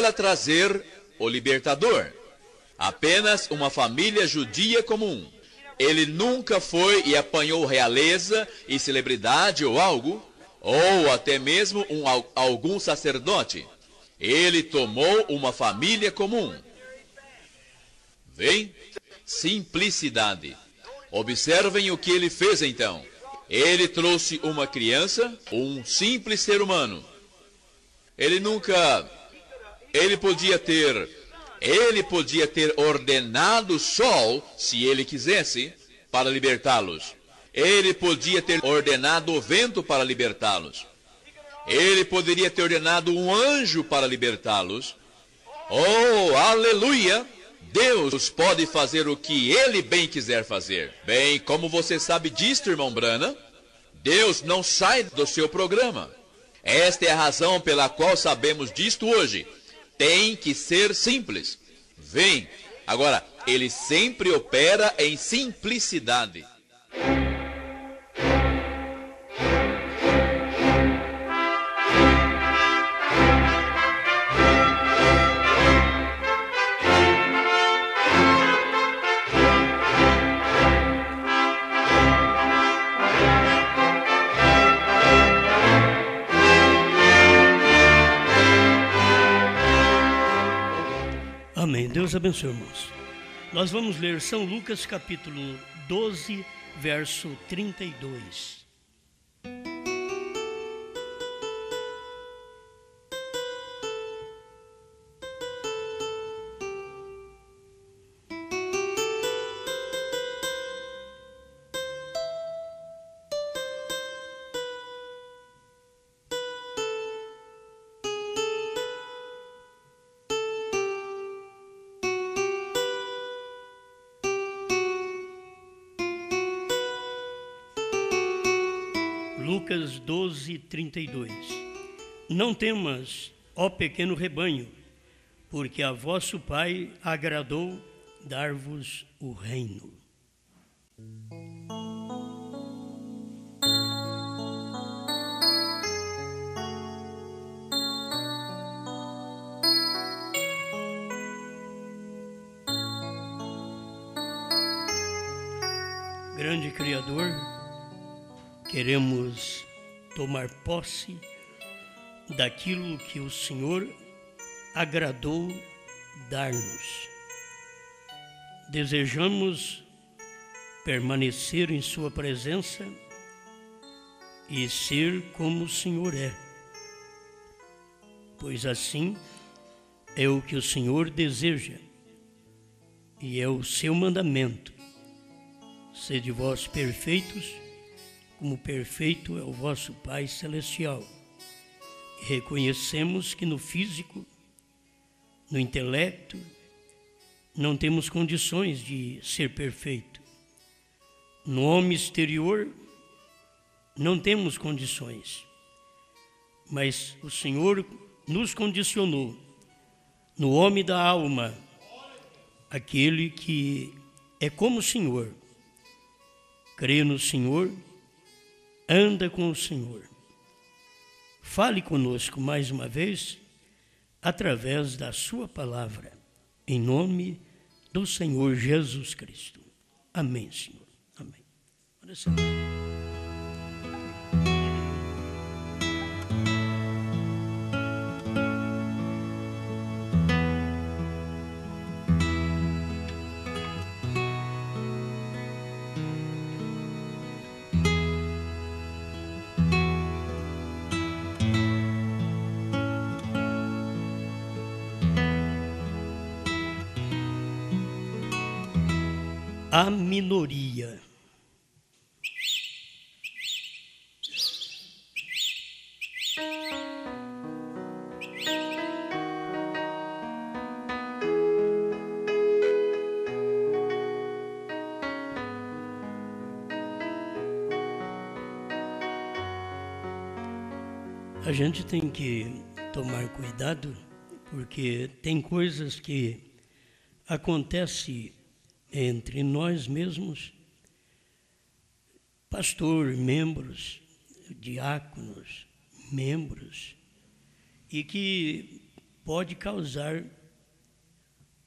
ela trazer o libertador. Apenas uma família judia comum. Ele nunca foi e apanhou realeza e celebridade ou algo, ou até mesmo algum sacerdote. Ele tomou uma família comum. Vem? Simplicidade. Observem o que ele fez então. Ele trouxe uma criança, um simples ser humano. Ele podia ter ordenado o sol, se ele quisesse, para libertá-los. Ele podia ter ordenado o vento para libertá-los. Ele poderia ter ordenado um anjo para libertá-los. Oh, aleluia! Deus pode fazer o que Ele bem quiser fazer. Bem, como você sabe disto, irmão Branham, Deus não sai do seu programa. Esta é a razão pela qual sabemos disto hoje. Tem que ser simples. Vem. Agora, Ele sempre opera em simplicidade. Amém. Deus abençoe, irmãos. Nós vamos ler São Lucas, capítulo 12, verso 32. Lucas 12, 32. Não temas, ó pequeno rebanho, porque a vosso Pai agradou dar-vos o reino. Grande Criador, queremos tomar posse daquilo que o Senhor agradou dar-nos. Desejamos permanecer em Sua presença e ser como o Senhor é, pois assim é o que o Senhor deseja e é o seu mandamento. Sede vós perfeitos, como perfeito é o vosso Pai Celestial. E reconhecemos que no físico, no intelecto, não temos condições de ser perfeito. No homem exterior, não temos condições. Mas o Senhor nos condicionou no homem da alma, aquele que é como o Senhor, crê no Senhor, anda com o Senhor. Fale conosco mais uma vez, através da sua palavra, em nome do Senhor Jesus Cristo. Amém, Senhor. Amém. A minoria. A gente tem que tomar cuidado, porque tem coisas que acontecem entre nós mesmos, pastor, membros, diáconos, membros, e que pode causar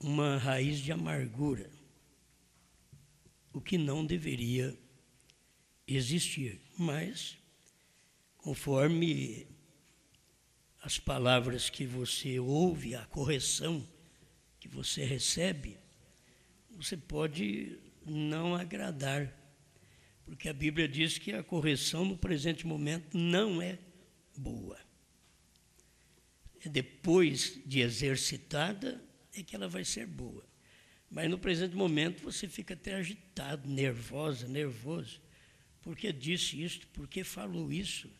uma raiz de amargura, o que não deveria existir. Mas, conforme as palavras que você ouve, a correção que você recebe, você pode não agradar, porque a Bíblia diz que a correção no presente momento não é boa. Depois de exercitada é que ela vai ser boa. Mas no presente momento você fica até agitado, nervoso. Por que disse isto? Por que falou isso?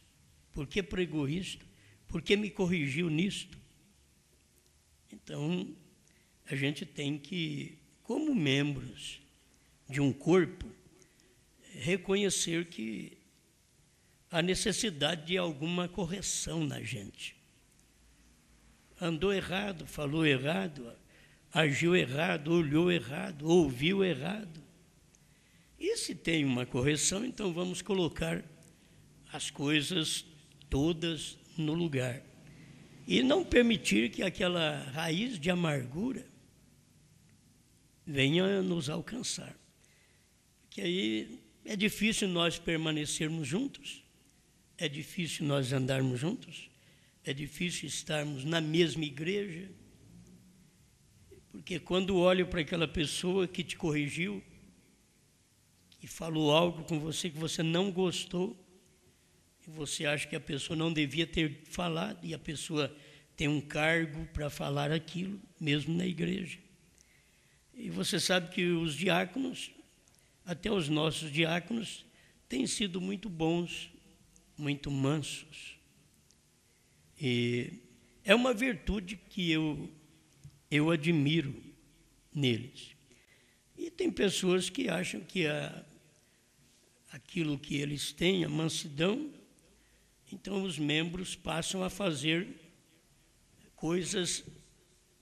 Por que pregou isto? Por que me corrigiu nisto? Então, a gente tem que, como membros de um corpo, reconhecer que há necessidade de alguma correção na gente. Andou errado, falou errado, agiu errado, olhou errado, ouviu errado. E se tem uma correção, então vamos colocar as coisas todas no lugar. E não permitir que aquela raiz de amargura venha nos alcançar. Porque aí é difícil nós permanecermos juntos, é difícil nós andarmos juntos, é difícil estarmos na mesma igreja, porque quando olho para aquela pessoa que te corrigiu, que falou algo com você que você não gostou, e você acha que a pessoa não devia ter falado, e a pessoa tem um cargo para falar aquilo, mesmo na igreja. E você sabe que os diáconos, até os nossos diáconos, têm sido muito bons, muito mansos. E é uma virtude que eu admiro neles. E tem pessoas que acham que aquilo que eles têm, a mansidão, então os membros passam a fazer coisas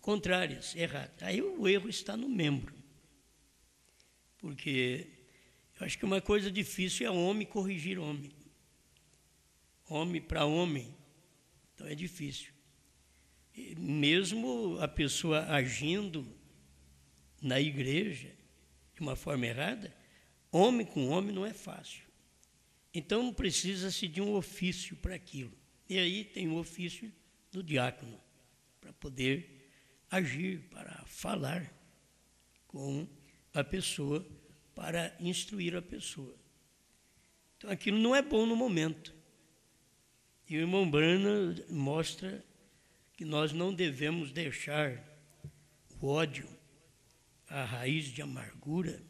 contrárias, erradas. Aí o erro está no membro. Porque eu acho que uma coisa difícil é homem corrigir homem. Homem para homem. Então é difícil. E mesmo a pessoa agindo na igreja de uma forma errada, homem com homem não é fácil. Então precisa-se de um ofício para aquilo. E aí tem o ofício do diácono, para poder agir, para falar com a pessoa, para instruir a pessoa. Então aquilo não é bom no momento. E o irmão Brana mostra que nós não devemos deixar o ódio, a raiz de amargura,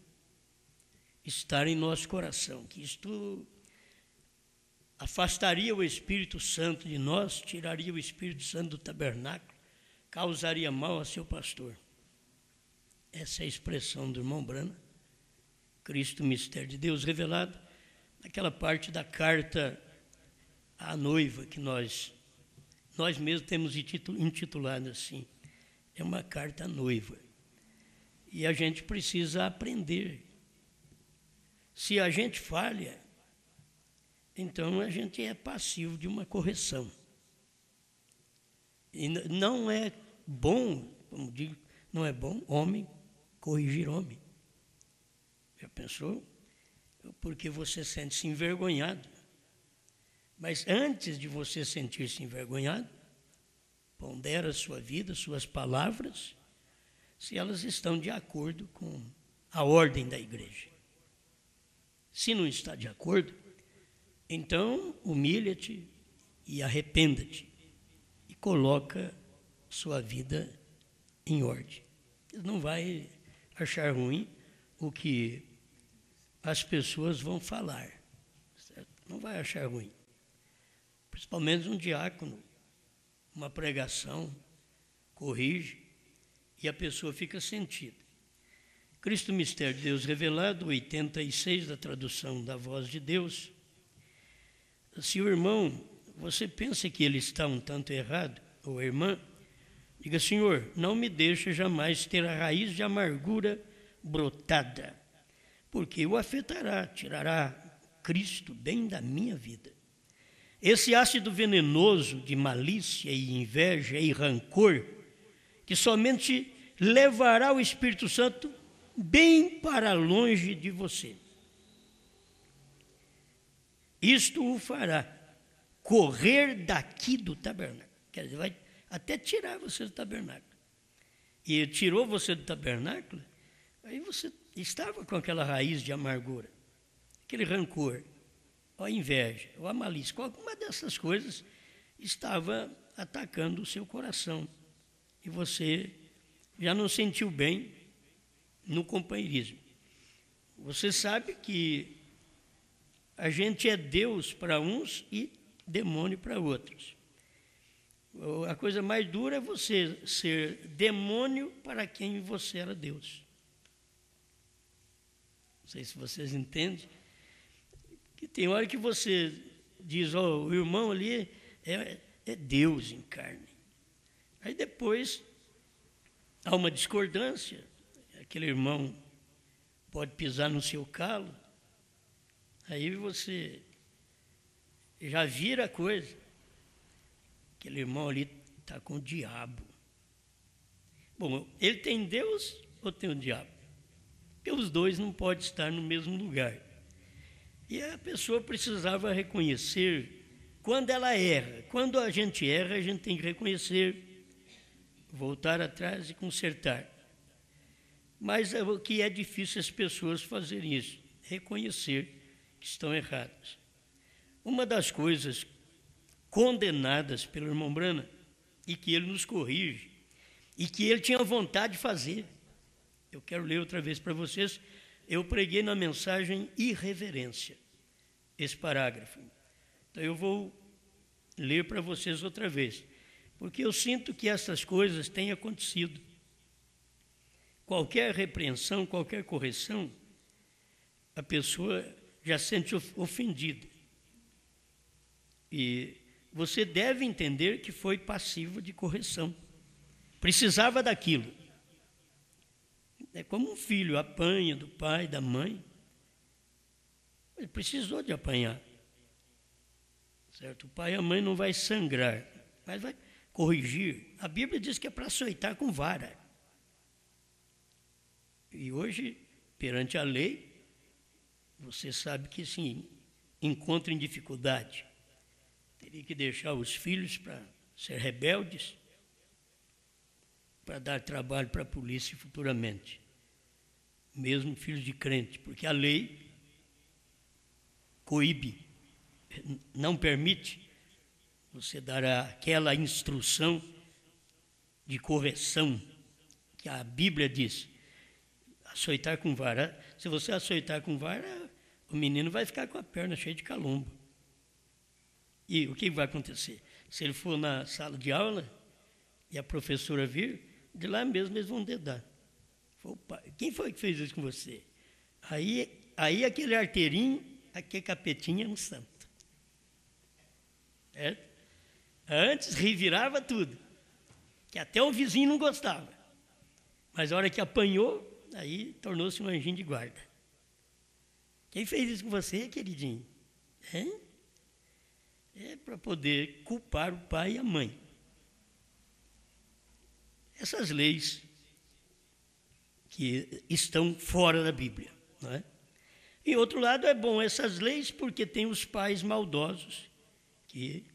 estar em nosso coração, que isto afastaria o Espírito Santo de nós, tiraria o Espírito Santo do tabernáculo, causaria mal a seu pastor. Essa é a expressão do irmão Brana, Cristo, mistério de Deus revelado, naquela parte da carta à noiva que nós mesmos temos intitulado assim, é uma carta à noiva. E a gente precisa aprender. Se a gente falha, então a gente é passivo de uma correção. E não é bom, como digo, não é bom homem corrigir homem. Já pensou? Porque você sente-se envergonhado. Mas antes de você sentir-se envergonhado, pondera a sua vida, suas palavras, se elas estão de acordo com a ordem da igreja. Se não está de acordo, então humilha-te e arrependa-te e coloca sua vida em ordem. Não vai achar ruim o que as pessoas vão falar, certo? Não vai achar ruim. Principalmente um diácono, uma pregação, corrige e a pessoa fica sentida. Cristo, mistério de Deus revelado, 86 da tradução da Voz de Deus. Se o irmão, você pensa que ele está um tanto errado, ou a irmã, diga: Senhor, não me deixe jamais ter a raiz de amargura brotada, porque o afetará, tirará Cristo bem da minha vida. Esse ácido venenoso de malícia e inveja e rancor que somente levará o Espírito Santo bem para longe de você. Isto o fará correr daqui do tabernáculo. Quer dizer, vai até tirar você do tabernáculo. E ele tirou você do tabernáculo, aí você estava com aquela raiz de amargura, aquele rancor, ou a inveja, ou a malícia, alguma dessas coisas estava atacando o seu coração. E você já não sentiu bem no companheirismo. Você sabe que a gente é Deus para uns e demônio para outros. A coisa mais dura é você ser demônio para quem você era Deus. Não sei se vocês entendem. Que tem hora que você diz, o irmão ali é Deus em carne. Aí depois há uma discordância, aquele irmão pode pisar no seu calo, aí você já vira a coisa. Aquele irmão ali está com o diabo. Bom, ele tem Deus ou tem o diabo? Porque os dois não podem estar no mesmo lugar. E a pessoa precisava reconhecer quando ela erra. Quando a gente erra, a gente tem que reconhecer, voltar atrás e consertar. Mas o que é difícil as pessoas fazerem isso, reconhecer que estão erradas. Uma das coisas condenadas pelo irmão Brana, e que ele nos corrige, e que ele tinha vontade de fazer. Eu quero ler outra vez para vocês. Eu preguei na mensagem irreverência, esse parágrafo. Então eu vou ler para vocês outra vez, porque eu sinto que essas coisas têm acontecido. Qualquer repreensão, qualquer correção, a pessoa já se sente ofendida. E você deve entender que foi passivo de correção. Precisava daquilo. É como um filho apanha do pai, da mãe. Ele precisou de apanhar. Certo? O pai e a mãe não vai sangrar, mas vai corrigir. A Bíblia diz que é para açoitar com vara. E hoje, perante a lei, você sabe que sim, encontra em dificuldade. Teria que deixar os filhos para ser rebeldes, para dar trabalho para a polícia futuramente. Mesmo filhos de crente, porque a lei coíbe, não permite você dar aquela instrução de correção que a Bíblia diz. Açoitar com vara. Se você açoitar com vara, o menino vai ficar com a perna cheia de calombo. E o que vai acontecer? Se ele for na sala de aula e a professora vir, de lá mesmo eles vão dedar. Quem foi que fez isso com você? Aí aquele arteirinho, aquele capetinho é um santo. É? Antes revirava tudo, que até o vizinho não gostava. Mas a hora que apanhou, aí tornou-se um anjinho de guarda. Quem fez isso com você, queridinho? É para poder culpar o pai e a mãe. Essas leis que estão fora da Bíblia, não é? E outro lado é bom essas leis porque tem os pais maldosos que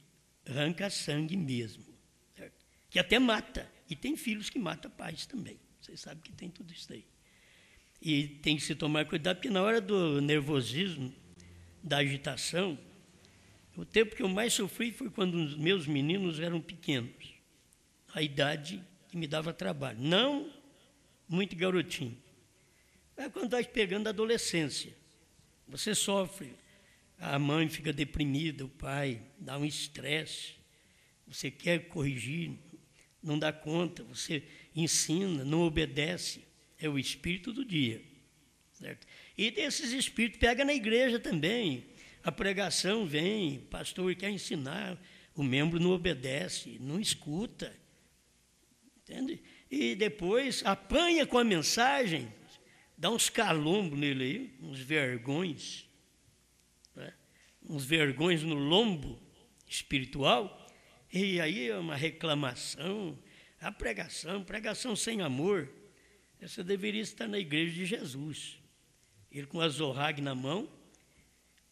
arranca sangue mesmo, certo? Que até mata, e tem filhos que matam pais também. Vocês sabem que tem tudo isso aí. E tem que se tomar cuidado, porque na hora do nervosismo, da agitação, o tempo que eu mais sofri foi quando os meus meninos eram pequenos, a idade que me dava trabalho, não muito garotinho. Mas quando vai pegando a adolescência, você sofre, a mãe fica deprimida, o pai dá um estresse, você quer corrigir, não dá conta, você ensina, não obedece, é o espírito do dia, certo? E desses espíritos pega na igreja também, a pregação vem, o pastor quer ensinar, o membro não obedece, não escuta, entende? E depois apanha com a mensagem, dá uns calombos nele aí, uns vergões, né? Uns vergões no lombo espiritual, e aí é uma reclamação, A pregação sem amor, essa deveria estar na igreja de Jesus. Ele com a zorrague na mão,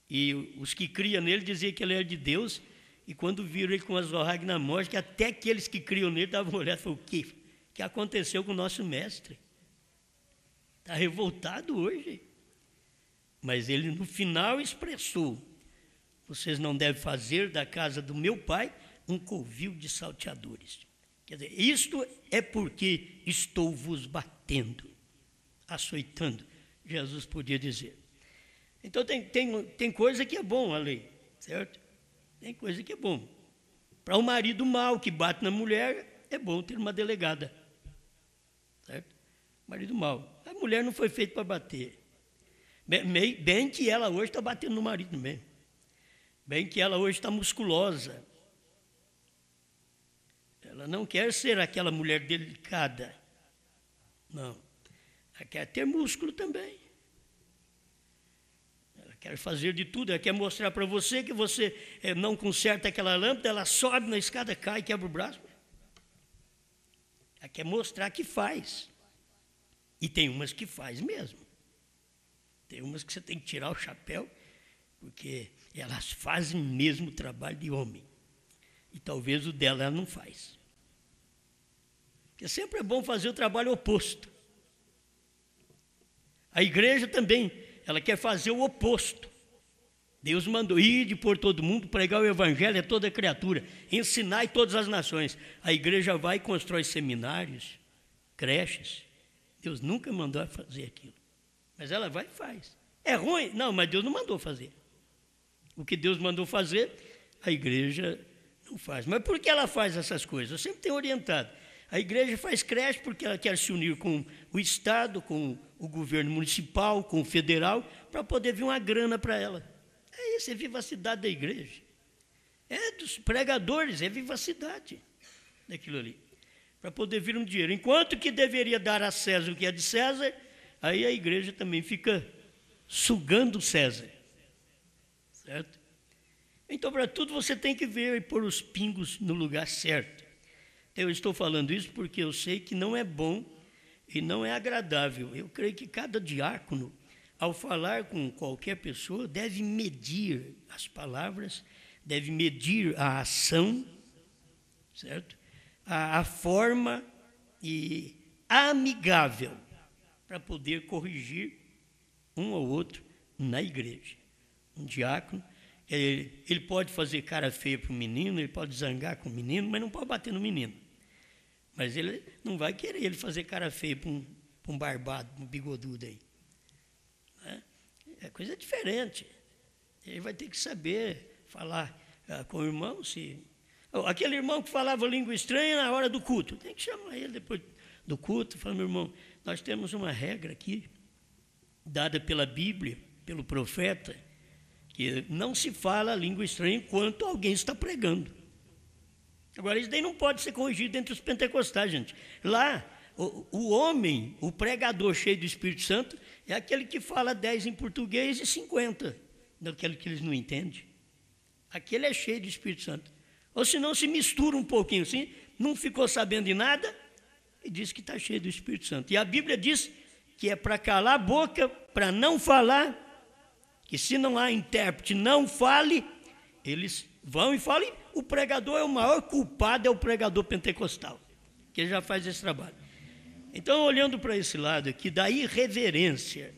e os que criam nele diziam que ele era de Deus, e quando viram ele com a zorrague na mão, acho que até aqueles que criam nele davam uma olhada e falaram: o que aconteceu com o nosso mestre? Está revoltado hoje. Mas ele no final expressou: vocês não devem fazer da casa do meu pai um covil de salteadores. Quer dizer, isto é porque estou vos batendo, açoitando, Jesus podia dizer. Então tem coisa que é bom a lei, certo? Tem coisa que é bom. Para o marido mau que bate na mulher, é bom ter uma delegada, certo? Marido mau. A mulher não foi feita para bater. Bem que ela hoje está batendo no marido mesmo. Bem que ela hoje está musculosa. Ela não quer ser aquela mulher delicada. Não. Ela quer ter músculo também. Ela quer fazer de tudo. Ela quer mostrar para você que você não conserta aquela lâmpada, ela sobe na escada, cai, quebra o braço. Ela quer mostrar que faz. E tem umas que faz mesmo. Tem umas que você tem que tirar o chapéu, porque elas fazem mesmo o trabalho de homem. E talvez o dela ela não faz. Porque sempre é bom fazer o trabalho oposto. A igreja também, ela quer fazer o oposto. Deus mandou ir por todo mundo, pregar o evangelho a toda criatura, ensinar em todas as nações. A igreja vai e constrói seminários, creches. Deus nunca mandou fazer aquilo. Mas ela vai e faz. É ruim? Não, mas Deus não mandou fazer. O que Deus mandou fazer, a igreja não faz. Mas por que ela faz essas coisas? Eu sempre tenho orientado. A igreja faz creche porque ela quer se unir com o Estado, com o governo municipal, com o federal, para poder vir uma grana para ela. É isso, é vivacidade da igreja. É dos pregadores, é vivacidade daquilo ali. Para poder vir um dinheiro. Enquanto que deveria dar a César o que é de César, aí a igreja também fica sugando César. Certo? Então, para tudo você tem que ver e pôr os pingos no lugar certo. Eu estou falando isso porque eu sei que não é bom e não é agradável. Eu creio que cada diácono, ao falar com qualquer pessoa, deve medir as palavras, deve medir a ação, certo? A forma e amigável para poder corrigir um ou outro na igreja. Um diácono, ele pode fazer cara feia para o menino, ele pode zangar com o menino, mas não pode bater no menino. Mas ele não vai querer ele fazer cara feia para um barbado, um bigodudo aí. É coisa diferente. Ele vai ter que saber falar com o irmão. Aquele irmão que falava língua estranha na hora do culto, tem que chamar ele depois do culto e falar: meu irmão, nós temos uma regra aqui, dada pela Bíblia, pelo profeta, que não se fala a língua estranha enquanto alguém está pregando. Agora, isso daí não pode ser corrigido entre os pentecostais, gente. Lá, o homem, o pregador cheio do Espírito Santo, é aquele que fala 10 em português e 50 daquele que eles não entendem. Aquele é cheio do Espírito Santo. Ou senão se mistura um pouquinho assim, não ficou sabendo de nada e diz que está cheio do Espírito Santo. E a Bíblia diz que é para calar a boca, para não falar, que se não há intérprete, não fale, eles vão e falem. O pregador é o maior culpado, é o pregador pentecostal, que já faz esse trabalho. Então, olhando para esse lado aqui, da irreverência,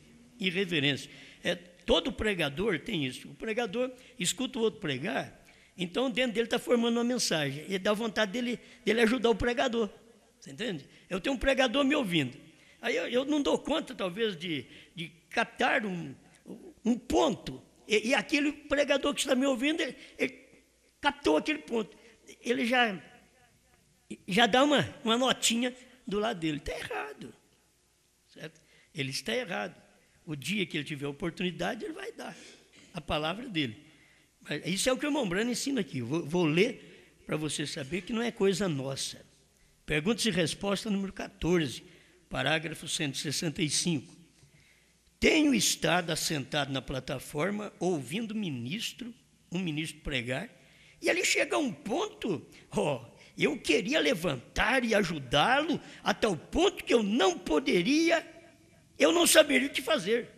todo pregador tem isso. O pregador escuta o outro pregar, então dentro dele está formando uma mensagem, e dá vontade dele ajudar o pregador, você entende? Eu tenho um pregador me ouvindo, aí eu não dou conta talvez de captar um ponto, e aquele pregador que está me ouvindo, ele captou aquele ponto, ele já dá uma notinha do lado dele. Está errado, certo? Ele está errado. O dia que ele tiver oportunidade, ele vai dar a palavra dele. Mas isso é o que o irmão Brano ensina aqui. Vou ler para você saber que não é coisa nossa. Perguntas e respostas número 14, parágrafo 165. Tenho estado assentado na plataforma ouvindo um ministro pregar, e ali chega um ponto, Eu queria levantar e ajudá-lo a tal ponto que eu não saberia o que fazer.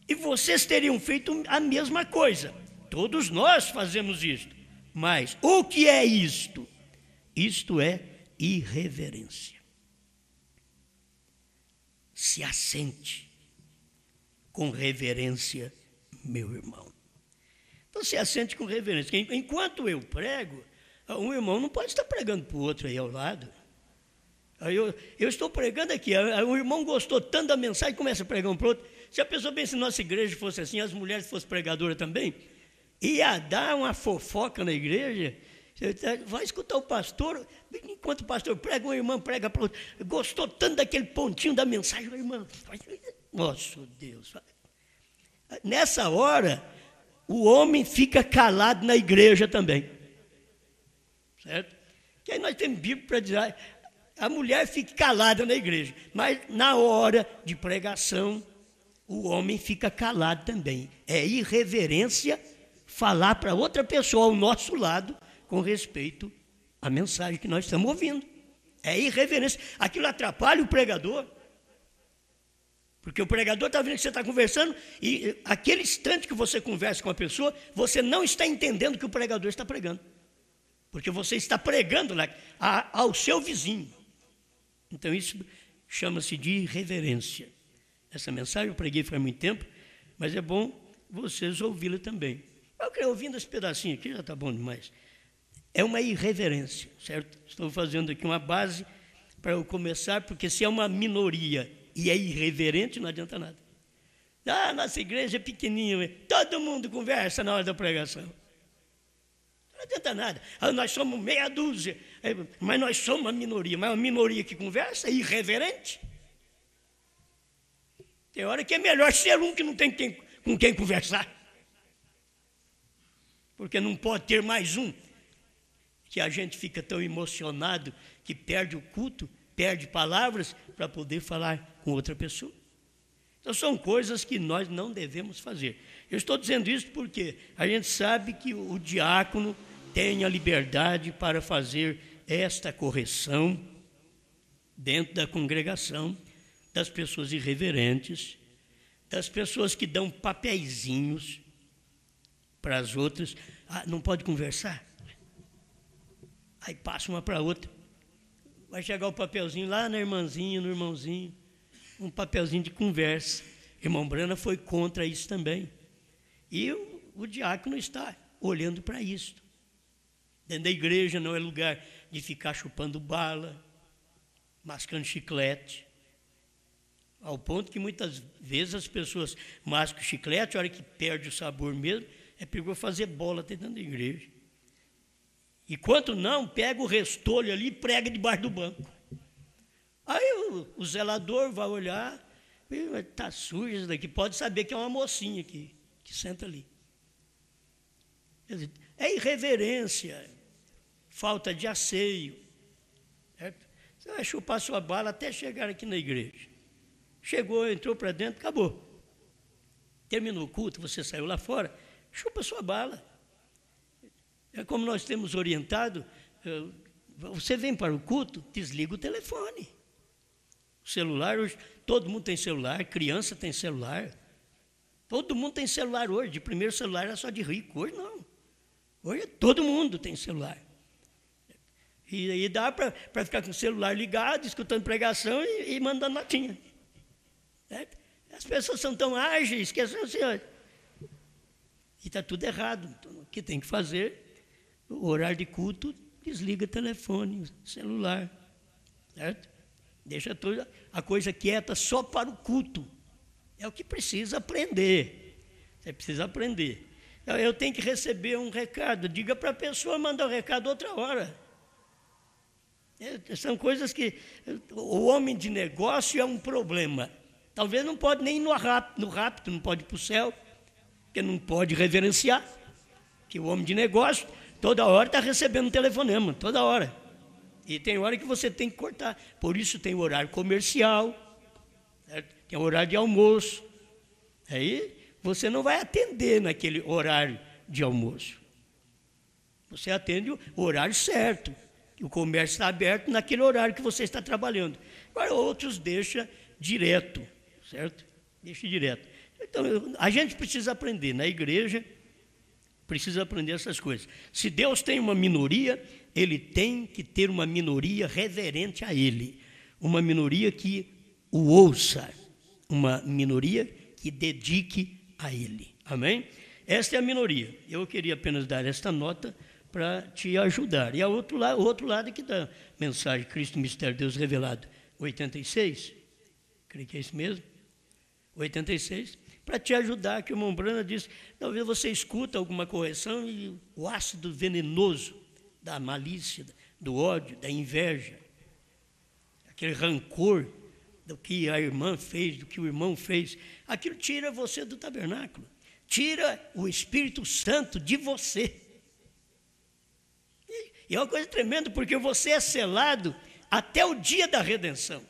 E vocês teriam feito a mesma coisa. Todos nós fazemos isto. Mas o que é isto? Isto é irreverência. Se assente com reverência, meu irmão. Então se assente com reverência. Enquanto eu prego, um irmão não pode estar pregando para o outro aí ao lado. Eu estou pregando aqui, o irmão gostou tanto da mensagem, começa a pregar um para o outro. Se a pessoa bem, se nossa igreja fosse assim, as mulheres fossem pregadoras também, ia dar uma fofoca na igreja. Vai escutar o pastor, enquanto o pastor prega, uma irmã prega para o outro. Gostou tanto daquele pontinho da mensagem, irmã. Nossa Deus. Nessa hora, o homem fica calado na igreja também. Certo? Que aí nós temos Bíblia para dizer, a mulher fica calada na igreja, mas na hora de pregação, o homem fica calado também. É irreverência falar para outra pessoa ao nosso lado com respeito à mensagem que nós estamos ouvindo. É irreverência. Aquilo atrapalha o pregador. Porque o pregador está vendo que você está conversando e aquele instante que você conversa com a pessoa, você não está entendendo o que o pregador está pregando. Porque você está pregando lá ao seu vizinho. Então isso chama-se de irreverência. Essa mensagem eu preguei faz muito tempo, mas é bom vocês ouvi-la também. Eu creio, ouvindo esse pedacinho aqui já está bom demais. É uma irreverência, certo? Estou fazendo aqui uma base para eu começar, porque se é uma minoria e é irreverente, não adianta nada. Nossa igreja é pequenininha, todo mundo conversa na hora da pregação. Não adianta nada. Nós somos meia dúzia, mas nós somos uma minoria. Mas uma minoria que conversa é irreverente. Tem hora que é melhor ser um que não tem com quem conversar. Porque não pode ter mais um. Que a gente fica tão emocionado que perde o culto, perde palavras para poder falar com outra pessoa. Então são coisas que nós não devemos fazer. Eu estou dizendo isso porque a gente sabe que o diácono tem a liberdade para fazer esta correção dentro da congregação, das pessoas irreverentes, das pessoas que dão papeizinhos para as outras. Não pode conversar? Aí passa uma para a outra. Vai chegar o papelzinho lá na irmãzinha, no irmãozinho, um papelzinho de conversa. Irmão Brana foi contra isso também. E o diácono está olhando para isso. Dentro da igreja não é lugar de ficar chupando bala, mascando chiclete. Ao ponto que muitas vezes as pessoas mascam chiclete, a hora que perde o sabor mesmo, é perigoso fazer bola dentro da igreja. E quanto não, pega o restolho ali e prega debaixo do banco. Aí o zelador vai olhar, está sujo isso daqui, pode saber que é uma mocinha que senta ali. Quer dizer, é irreverência, falta de asseio. Certo? Você vai chupar sua bala até chegar aqui na igreja. Chegou, entrou para dentro, acabou. Terminou o culto, você saiu lá fora, chupa sua bala. É como nós temos orientado, você vem para o culto, desliga o telefone. O celular, hoje, todo mundo tem celular, criança tem celular. Todo mundo tem celular hoje. De primeiro celular era só de rico, hoje não. Hoje todo mundo tem celular. E aí dá para ficar com o celular ligado, escutando pregação e mandando notinha. Certo? As pessoas são tão ágeis que assim, e está tudo errado. Então, o que tem que fazer? O horário de culto, desliga o telefone, o celular, certo? Deixa toda a coisa quieta só para o culto. É o que precisa aprender. Você precisa aprender. Eu tenho que receber um recado, diga para a pessoa mandar o recado outra hora. São coisas que o homem de negócio é um problema. Talvez não pode nem ir no rápido, não pode ir para o céu, porque não pode reverenciar. Que o homem de negócio toda hora está recebendo um telefonema, toda hora. E tem hora que você tem que cortar. Por isso tem o horário comercial, certo? Tem o horário de almoço. Aí você não vai atender naquele horário de almoço. Você atende o horário certo, O comércio está aberto naquele horário que você está trabalhando. Agora, outros deixa direto, certo? Deixa direto. Então, a gente precisa aprender, na igreja, precisa aprender essas coisas. Se Deus tem uma minoria, Ele tem que ter uma minoria reverente a Ele. Uma minoria que o ouça. Uma minoria que dedique a Ele. Amém? Esta é a minoria. Eu queria apenas dar esta nota para te ajudar. E o outro lado aqui da mensagem, Cristo, Mistério, Deus Revelado, 86, creio que é isso mesmo, 86, para te ajudar, que o irmão Brana diz, talvez você escuta alguma correção e o ácido venenoso da malícia, do ódio, da inveja, aquele rancor do que a irmã fez, do que o irmão fez, aquilo tira você do tabernáculo, tira o Espírito Santo de você. E é uma coisa tremenda, porque você é selado até o dia da redenção.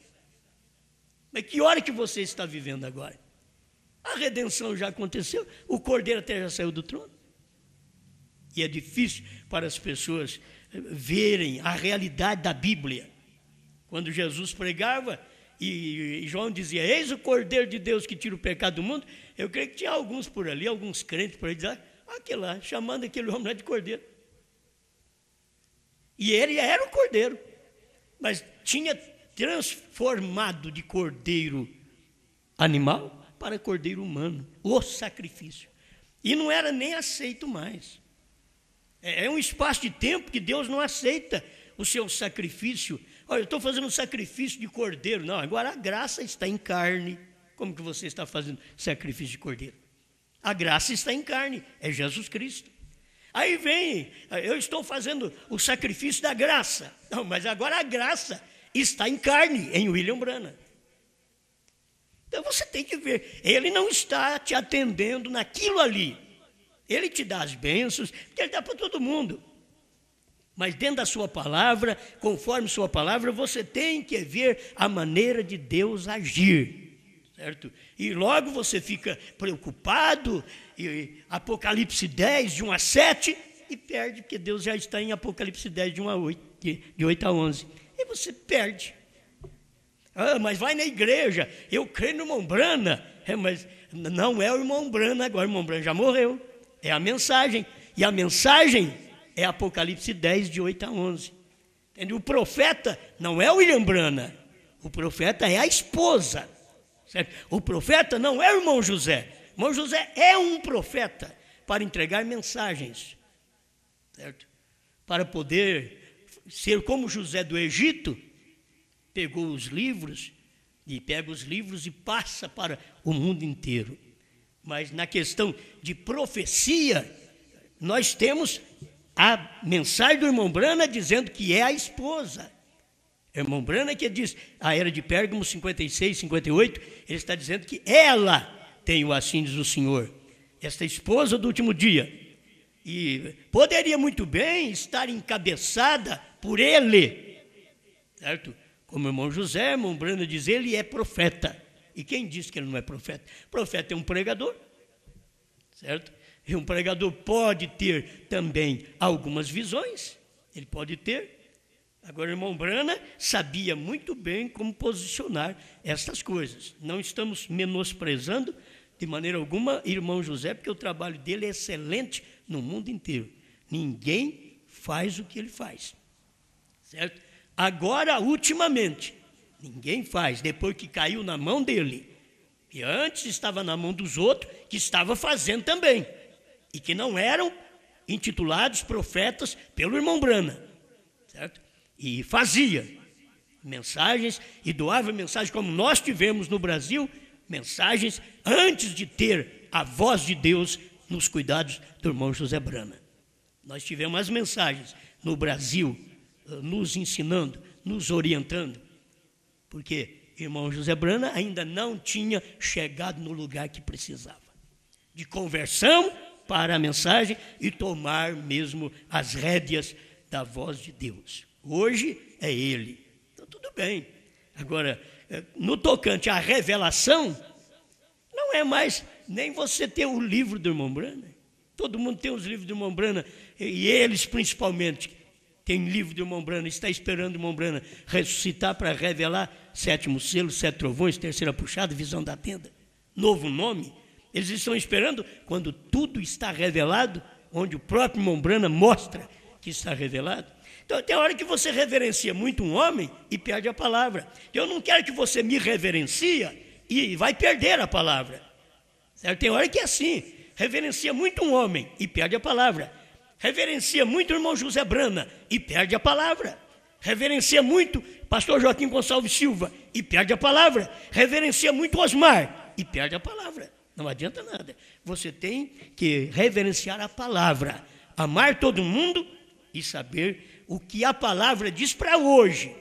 Mas que hora que você está vivendo agora? A redenção já aconteceu, o Cordeiro até já saiu do trono. E é difícil para as pessoas verem a realidade da Bíblia. Quando Jesus pregava e João dizia, eis o Cordeiro de Deus que tira o pecado do mundo, eu creio que tinha alguns por ali, alguns crentes por aí, dizendo, aquele lá, chamando aquele homem lá de Cordeiro. E ele era o cordeiro, mas tinha transformado de cordeiro animal para cordeiro humano, o sacrifício. E não era nem aceito mais. É um espaço de tempo que Deus não aceita o seu sacrifício. Olha, eu estou fazendo um sacrifício de cordeiro. Não, agora a graça está em carne. Como que você está fazendo sacrifício de cordeiro? A graça está em carne, é Jesus Cristo. Aí vem, eu estou fazendo o sacrifício da graça. Não, mas agora a graça está em carne, em William Branham. Então você tem que ver, ele não está te atendendo naquilo ali. Ele te dá as bênçãos, porque ele dá para todo mundo. Mas dentro da sua palavra, conforme sua palavra, você tem que ver a maneira de Deus agir. Certo? E logo você fica preocupado, e Apocalipse 10, de 1 a 7, e perde, porque Deus já está em Apocalipse 10, de 1 a 8, de 8 a 11. E você perde. Mas vai na igreja, eu creio no irmão Brana. Mas não é o irmão Brana agora, o irmão Brana já morreu. É a mensagem. E a mensagem é Apocalipse 10, de 8 a 11. Entendeu? O profeta não é o William Brana. O profeta é a esposa. Certo? O profeta não é o irmão José. O irmão José é um profeta para entregar mensagens, certo? Para poder ser como José do Egito, pegou os livros e pega os livros e passa para o mundo inteiro. Mas na questão de profecia, nós temos a mensagem do irmão Brana dizendo que é a esposa. Irmão Brana que diz, a era de Pérgamo 56, 58, ele está dizendo que ela tem o assim diz o Senhor, esta esposa do último dia. E poderia muito bem estar encabeçada por ele, certo? Como o irmão José, irmão Brana diz, ele é profeta. E quem diz que ele não é profeta? Profeta é um pregador, certo? E um pregador pode ter também algumas visões, ele pode ter. Agora, o irmão Brana sabia muito bem como posicionar estas coisas. Não estamos menosprezando de maneira alguma irmão José, porque o trabalho dele é excelente no mundo inteiro. Ninguém faz o que ele faz, certo? Agora, ultimamente, ninguém faz, depois que caiu na mão dele, e antes estava na mão dos outros, que estava fazendo também, e que não eram intitulados profetas pelo irmão Brana, certo? E fazia mensagens e doava mensagens, como nós tivemos no Brasil, mensagens antes de ter a voz de Deus nos cuidados do irmão José Brana. Nós tivemos as mensagens no Brasil, nos ensinando, nos orientando, porque irmão José Brana ainda não tinha chegado no lugar que precisava, de conversão para a mensagem e tomar mesmo as rédeas da voz de Deus. Hoje é ele. Então, tudo bem. Agora, no tocante à revelação, não é mais nem você ter o livro do irmão Brana. Todo mundo tem os livros do irmão Brana, e eles principalmente tem livro do irmão Branham, está esperando o irmão Branham ressuscitar para revelar 7º selo, 7 trovões, 3ª puxada, visão da tenda, novo nome. Eles estão esperando quando tudo está revelado, onde o próprio irmão Branham mostra que está revelado. Então tem hora que você reverencia muito um homem e perde a palavra. Eu não quero que você me reverencia e vai perder a palavra. Certo? Tem hora que é assim, reverencia muito um homem e perde a palavra. Reverencia muito o irmão José Brana e perde a palavra. Reverencia muito pastor Joaquim Gonçalves Silva e perde a palavra. Reverencia muito Osmar e perde a palavra. Não adianta nada. Você tem que reverenciar a palavra, amar todo mundo e saber o que a palavra diz para hoje.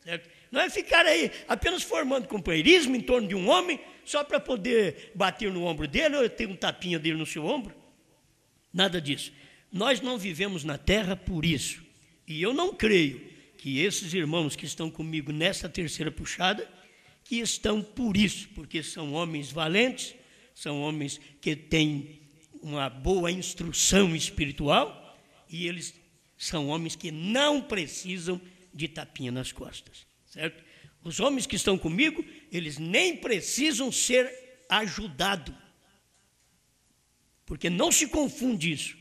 Certo? Não é ficar aí apenas formando companheirismo em torno de um homem só para poder bater no ombro dele ou ter um tapinha dele no seu ombro. Nada disso. Nós não vivemos na terra por isso. E eu não creio que esses irmãos que estão comigo nessa 3ª puxada, que estão por isso, porque são homens valentes, são homens que têm uma boa instrução espiritual e eles são homens que não precisam de tapinha nas costas, certo? Os homens que estão comigo, eles nem precisam ser ajudados, porque não se confunde isso.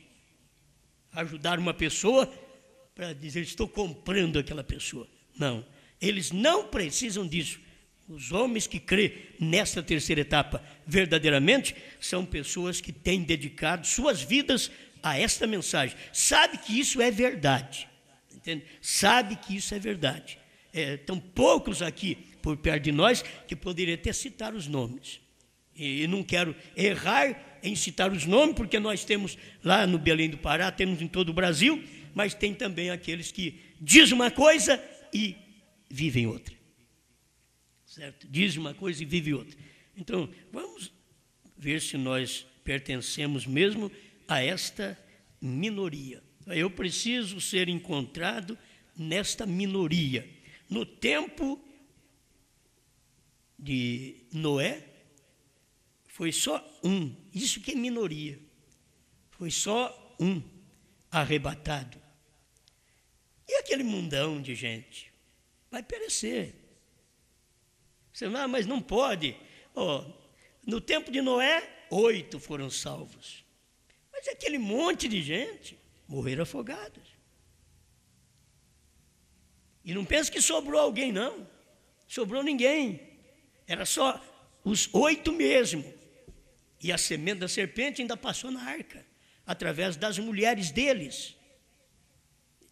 Ajudar uma pessoa para dizer, estou comprando aquela pessoa. Não, eles não precisam disso. Os homens que crêem nesta 3ª etapa verdadeiramente são pessoas que têm dedicado suas vidas a esta mensagem. Sabe que isso é verdade. Entende? Sabe que isso é verdade. Estão poucos aqui por perto de nós que poderiam até citar os nomes. E não quero errar em citar os nomes, porque nós temos lá no Belém do Pará, temos em todo o Brasil, mas tem também aqueles que dizem uma coisa e vivem outra. Certo? Diz uma coisa e vive outra. Então, vamos ver se nós pertencemos mesmo a esta minoria. Eu preciso ser encontrado nesta minoria. No tempo de Noé, foi só um, isso que é minoria, foi só um arrebatado. E aquele mundão de gente vai perecer. Você fala, mas não pode. No tempo de Noé, 8 foram salvos. Mas aquele monte de gente morreram afogados. E não pense que sobrou alguém, não. Sobrou ninguém. Era só os 8 mesmo. E a semente da serpente ainda passou na arca, através das mulheres deles.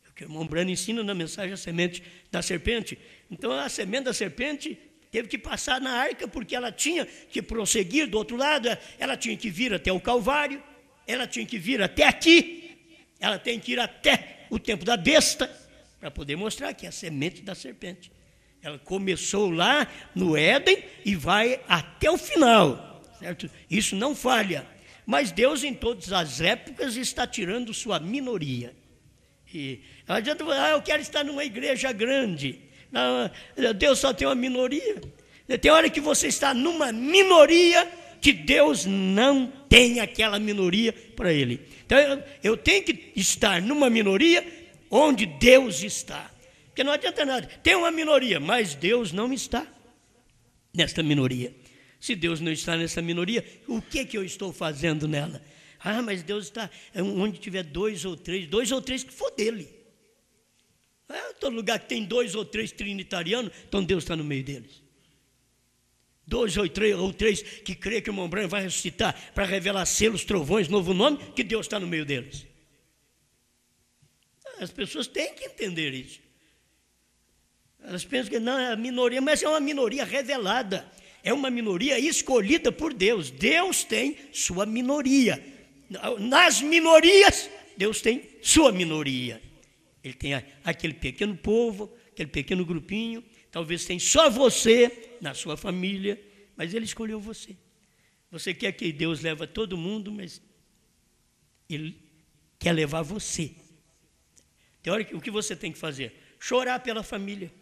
É o que o irmão Brano ensina na mensagem a semente da serpente. Então a semente da serpente teve que passar na arca, porque ela tinha que prosseguir do outro lado, ela tinha que vir até o Calvário, ela tinha que vir até aqui, ela tem que ir até o tempo da besta, para poder mostrar que é a semente da serpente. Ela começou lá no Éden e vai até o final. Certo? Isso não falha, mas Deus em todas as épocas está tirando sua minoria. E não adianta falar, eu quero estar numa igreja grande. Não, Deus só tem uma minoria. Tem hora que você está numa minoria que Deus não tem aquela minoria para ele. Então eu tenho que estar numa minoria onde Deus está. Porque não adianta nada, tem uma minoria, mas Deus não está nesta minoria. Se Deus não está nessa minoria, o que eu estou fazendo nela? Ah, mas Deus está onde tiver 2 ou 3 que for dele. Todo lugar que tem 2 ou 3 trinitarianos, então Deus está no meio deles. 2 ou 3 que crê que o irmão Branham vai ressuscitar para revelar selos, trovões, novo nome, que Deus está no meio deles. As pessoas têm que entender isso. Elas pensam que não é a minoria, mas é uma minoria revelada. É uma minoria escolhida por Deus. Deus tem sua minoria. Nas minorias, Deus tem sua minoria. Ele tem aquele pequeno povo, aquele pequeno grupinho. Talvez tenha só você na sua família, mas Ele escolheu você. Você quer que Deus leve todo mundo, mas Ele quer levar você. Tem hora que o que você tem que fazer? Chorar pela família.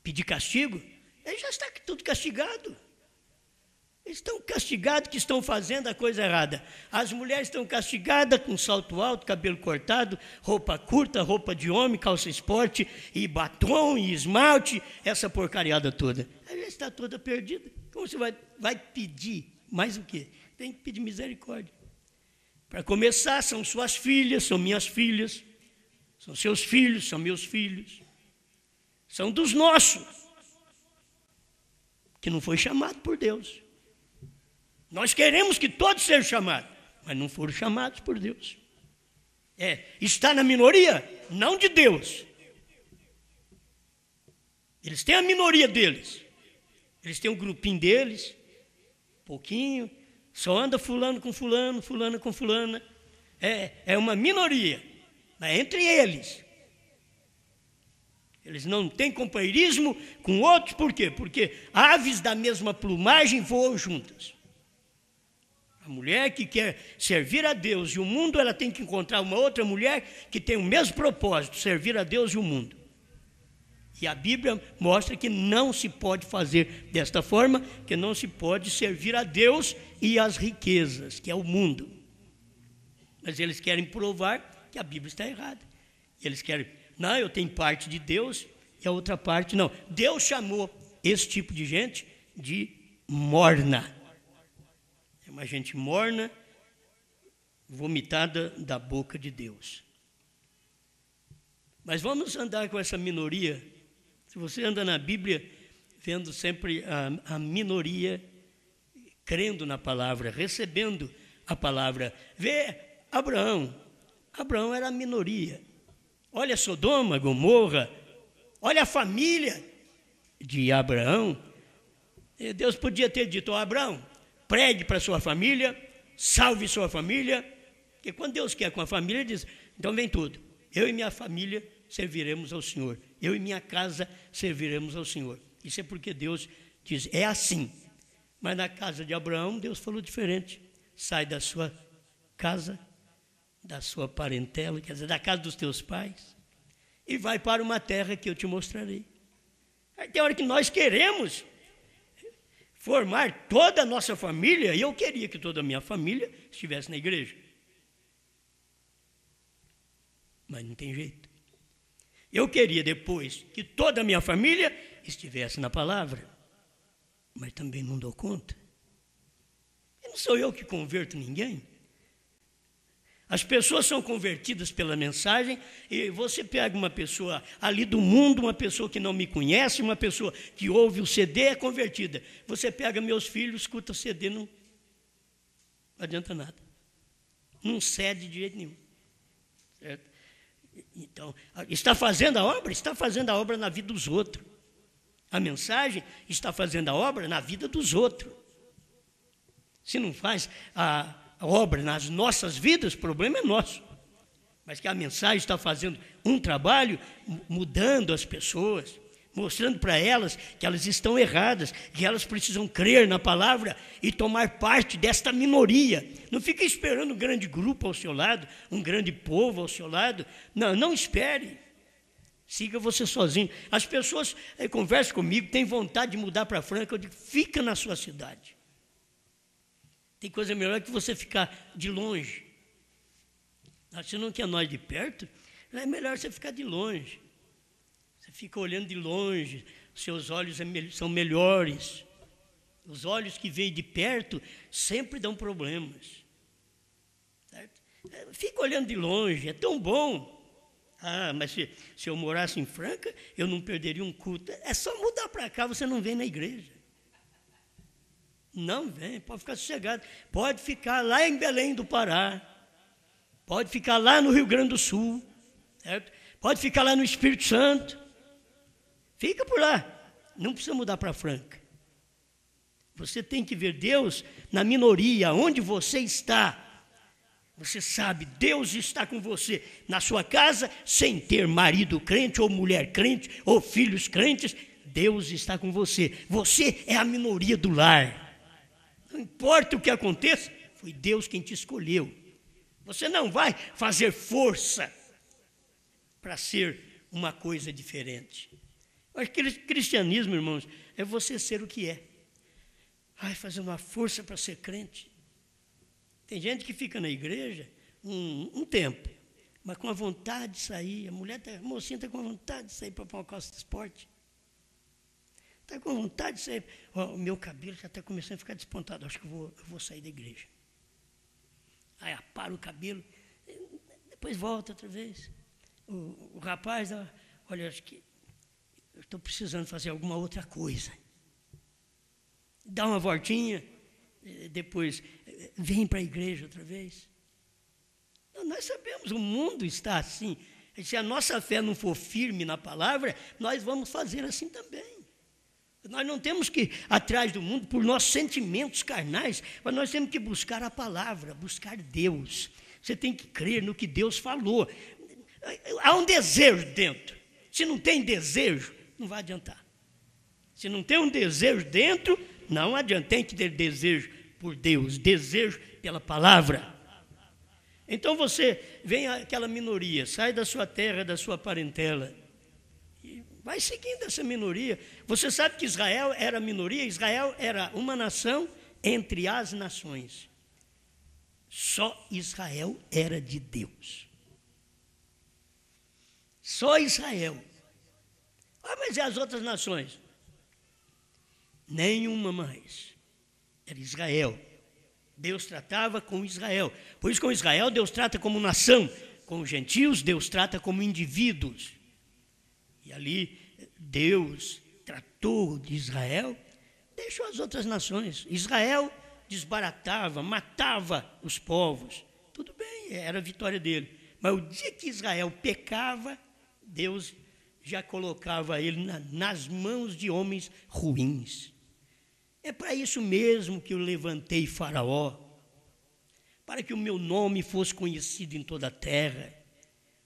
Pedir castigo, ele já está tudo castigado. Eles estão castigados que estão fazendo a coisa errada. As mulheres estão castigadas com salto alto, cabelo cortado, roupa curta, roupa de homem, calça esporte, e batom, e esmalte, essa porcariada toda. Ela já está toda perdida. Como você vai pedir mais o quê? Tem que pedir misericórdia. Para começar, são suas filhas, são minhas filhas, são seus filhos, são meus filhos, são dos nossos, que não foi chamado por Deus. Nós queremos que todos sejam chamados, mas não foram chamados por Deus. Está na minoria? Não de Deus. Eles têm a minoria deles. Eles têm um grupinho deles, pouquinho, só anda fulano com fulano, fulano com fulana. É uma minoria, mas entre eles. Eles não têm companheirismo com outros, por quê? Porque aves da mesma plumagem voam juntas. A mulher que quer servir a Deus e o mundo, ela tem que encontrar uma outra mulher que tem o mesmo propósito, servir a Deus e o mundo. E a Bíblia mostra que não se pode fazer desta forma, que não se pode servir a Deus e as riquezas, que é o mundo. Mas eles querem provar que a Bíblia está errada. Eles querem, não, eu tenho parte de Deus e a outra parte não. Deus chamou esse tipo de gente de morna. É uma gente morna, vomitada da boca de Deus. Mas vamos andar com essa minoria. Se você anda na Bíblia, vendo sempre a minoria, crendo na palavra, recebendo a palavra. Vê Abraão. Abraão era a minoria. Olha Sodoma, Gomorra. Olha a família de Abraão. E Deus podia ter dito, Abraão, pregue para sua família, salve sua família. Porque quando Deus quer com a família, Ele diz, então vem tudo. Eu e minha família serviremos ao Senhor. Eu e minha casa serviremos ao Senhor. Isso é porque Deus diz, é assim. Mas na casa de Abraão, Deus falou diferente. Sai da sua casa, da sua parentela, quer dizer, da casa dos teus pais, e vai para uma terra que eu te mostrarei. Aí tem hora que nós queremos formar toda a nossa família, e eu queria que toda a minha família estivesse na igreja. Mas não tem jeito. Eu queria depois que toda a minha família estivesse na palavra, mas também não dou conta. E não sou eu que converto ninguém. As pessoas são convertidas pela mensagem, e você pega uma pessoa ali do mundo, uma pessoa que não me conhece, uma pessoa que ouve o CD, é convertida. Você pega meus filhos, escuta o CD, não adianta nada. Não cede de jeito nenhum. Certo? Então, está fazendo a obra? Está fazendo a obra na vida dos outros. A mensagem está fazendo a obra na vida dos outros. Se não faz a obra nas nossas vidas, o problema é nosso. Mas que a mensagem está fazendo um trabalho, mudando as pessoas, mostrando para elas que elas estão erradas, que elas precisam crer na palavra e tomar parte desta minoria. Não fica esperando um grande grupo ao seu lado, um grande povo ao seu lado. Não espere. Siga você sozinho. As pessoas conversam comigo, têm vontade de mudar para Franca, eu digo, fica na sua cidade. Tem coisa melhor que você ficar de longe. Você não quer nós de perto? É melhor você ficar de longe. Você fica olhando de longe, seus olhos são melhores. Os olhos que veem de perto sempre dão problemas. Certo? Fica olhando de longe, é tão bom. Mas se eu morasse em Franca, eu não perderia um culto. É só mudar para cá, você não vem na igreja. Não vem, pode ficar sossegado. Pode ficar lá em Belém do Pará. Pode ficar lá no Rio Grande do Sul. Certo? Pode ficar lá no Espírito Santo. Fica por lá. Não precisa mudar para Franca. Você tem que ver Deus na minoria, onde você está. Você sabe, Deus está com você na sua casa, sem ter marido crente, ou mulher crente, ou filhos crentes. Deus está com você. Você é a minoria do lar. Não importa o que aconteça, foi Deus quem te escolheu. Você não vai fazer força para ser uma coisa diferente. O cristianismo, irmãos, é você ser o que é. fazendo uma força para ser crente. Tem gente que fica na igreja um tempo, mas com a vontade de sair. A mocinha está com vontade de sair para uma calça de esporte. Está com vontade de sair. O meu cabelo já está começando a ficar despontado. Acho que eu vou sair da igreja. Aí apara o cabelo, depois volta outra vez. O rapaz, olha, acho que eu estou precisando fazer alguma outra coisa. Dá uma voltinha, depois vem para a igreja outra vez. Nós sabemos, o mundo está assim. Se a nossa fé não for firme na palavra, nós vamos fazer assim também. Nós não temos que ir atrás do mundo por nossos sentimentos carnais, mas nós temos que buscar a palavra, buscar Deus. Você tem que crer no que Deus falou. Há um desejo dentro. Se não tem desejo, não vai adiantar. Se não tem um desejo dentro, não adianta. Tem que ter desejo por Deus, desejo pela palavra. Então você vem aquela minoria, sai da sua terra, da sua parentela, e vai seguindo essa minoria. Você sabe que Israel era minoria? Israel era uma nação entre as nações. Só Israel era de Deus. Só Israel. Mas e as outras nações? Nenhuma mais. Era Israel. Deus tratava com Israel. Por isso, com Israel, Deus trata como nação. Com os gentios, Deus trata como indivíduos. E ali, Deus tratou de Israel, deixou as outras nações. Israel desbaratava, matava os povos. Tudo bem, era a vitória dele. Mas o dia que Israel pecava, Deus já colocava ele nas mãos de homens ruins. É para isso mesmo que eu levantei Faraó, para que o meu nome fosse conhecido em toda a terra.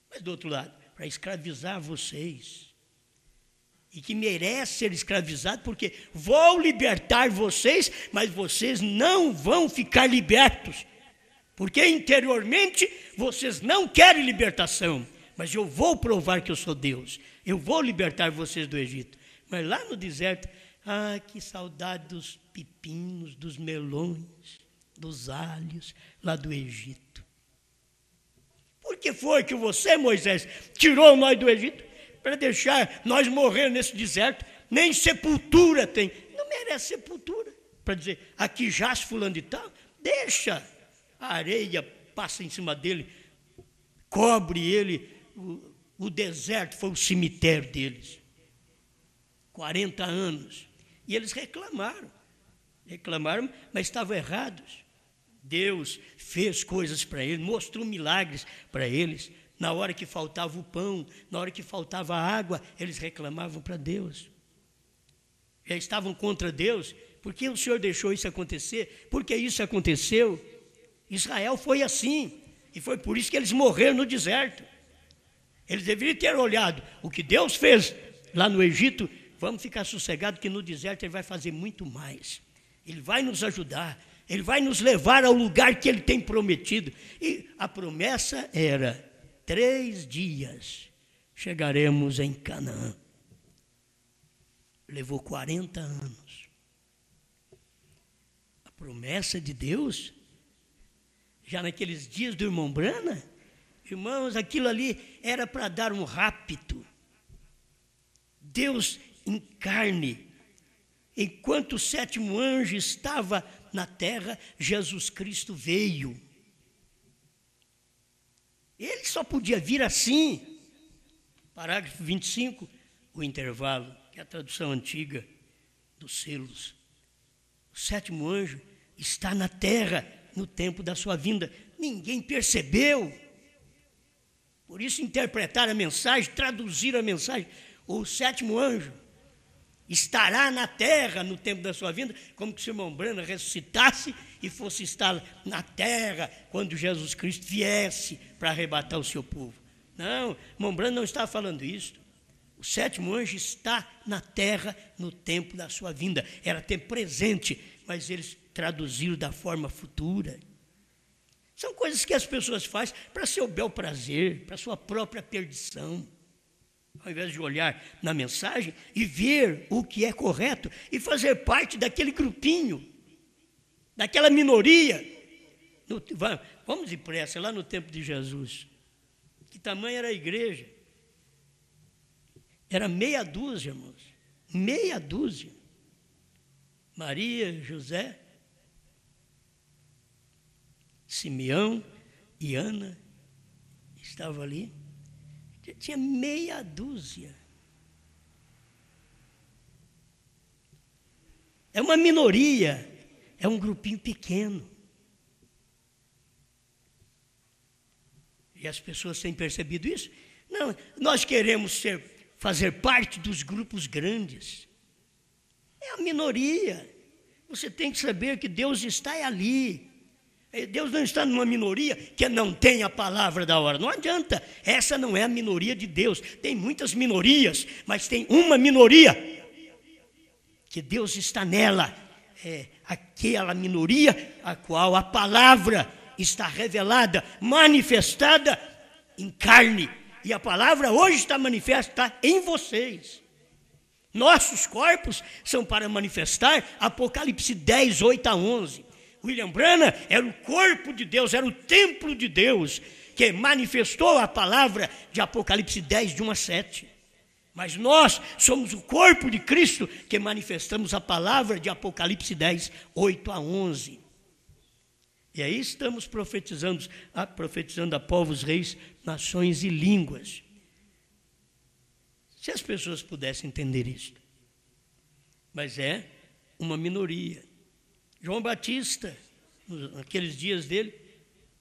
Mas do outro lado, para escravizar vocês. E que merece ser escravizado, porque vou libertar vocês, mas vocês não vão ficar libertos. Porque interiormente vocês não querem libertação. Mas eu vou provar que eu sou Deus. Eu vou libertar vocês do Egito. Mas lá no deserto, que saudade dos pepinos, dos melões, dos alhos, lá do Egito. Por que foi que você, Moisés, tirou nós do Egito para deixar nós morrer nesse deserto? Nem sepultura tem. Não merece sepultura. Para dizer, aqui jaz fulano de tal, deixa. A areia passa em cima dele, cobre ele. O deserto foi o cemitério deles. 40 anos. E eles reclamaram, mas estavam errados. Deus fez coisas para eles, mostrou milagres para eles. Na hora que faltava o pão, na hora que faltava a água, eles reclamavam para Deus. Já estavam contra Deus. Por que o Senhor deixou isso acontecer? Porque isso aconteceu. Israel foi assim, e foi por isso que eles morreram no deserto. Eles deveriam ter olhado o que Deus fez lá no Egito. Vamos ficar sossegados que no deserto Ele vai fazer muito mais. Ele vai nos ajudar. Ele vai nos levar ao lugar que Ele tem prometido. E a promessa era, 3 dias chegaremos em Canaã. Levou 40 anos. A promessa de Deus, já naqueles dias do irmão Brana, irmãos, aquilo ali era para dar um rapto. Deus em carne. Enquanto o 7º anjo estava na terra, Jesus Cristo veio. Ele só podia vir assim. Parágrafo 25, o intervalo, que é a tradução antiga dos selos. O 7º anjo está na terra no tempo da sua vinda. Ninguém percebeu. Por isso, interpretar a mensagem, traduzir a mensagem. O 7º anjo estará na terra no tempo da sua vinda, como que se o irmão Brana ressuscitasse e fosse estar na terra quando Jesus Cristo viesse para arrebatar o seu povo. Não, o irmão Brana não está falando isso. O 7º anjo está na terra no tempo da sua vinda. Era tempo presente, mas eles traduziram da forma futura. São coisas que as pessoas fazem para seu bel prazer, para sua própria perdição. Ao invés de olhar na mensagem e ver o que é correto e fazer parte daquele grupinho daquela minoria. Vamos depressa, lá no tempo de Jesus. Que tamanho era a igreja? Era meia dúzia, irmãos. Meia dúzia. Maria, José, Simeão e Ana estavam ali. Tinha meia dúzia. É uma minoria, é um grupinho pequeno. E as pessoas têm percebido isso? Não, nós queremos fazer parte dos grupos grandes. É a minoria. Você tem que saber que Deus está ali. Deus não está numa minoria que não tem a palavra da hora. Não adianta. Essa não é a minoria de Deus. Tem muitas minorias, mas tem uma minoria que Deus está nela. É aquela minoria a qual a palavra está revelada, manifestada em carne. E a palavra hoje está manifesta em vocês. Nossos corpos são para manifestar Apocalipse 10, 8 a 11. William Branham era o corpo de Deus, era o templo de Deus, que manifestou a palavra de Apocalipse 10, de 1 a 7. Mas nós somos o corpo de Cristo que manifestamos a palavra de Apocalipse 10, 8 a 11. E aí estamos profetizando a povos, reis, nações e línguas. Se as pessoas pudessem entender isso. Mas é uma minoria. João Batista, naqueles dias dele,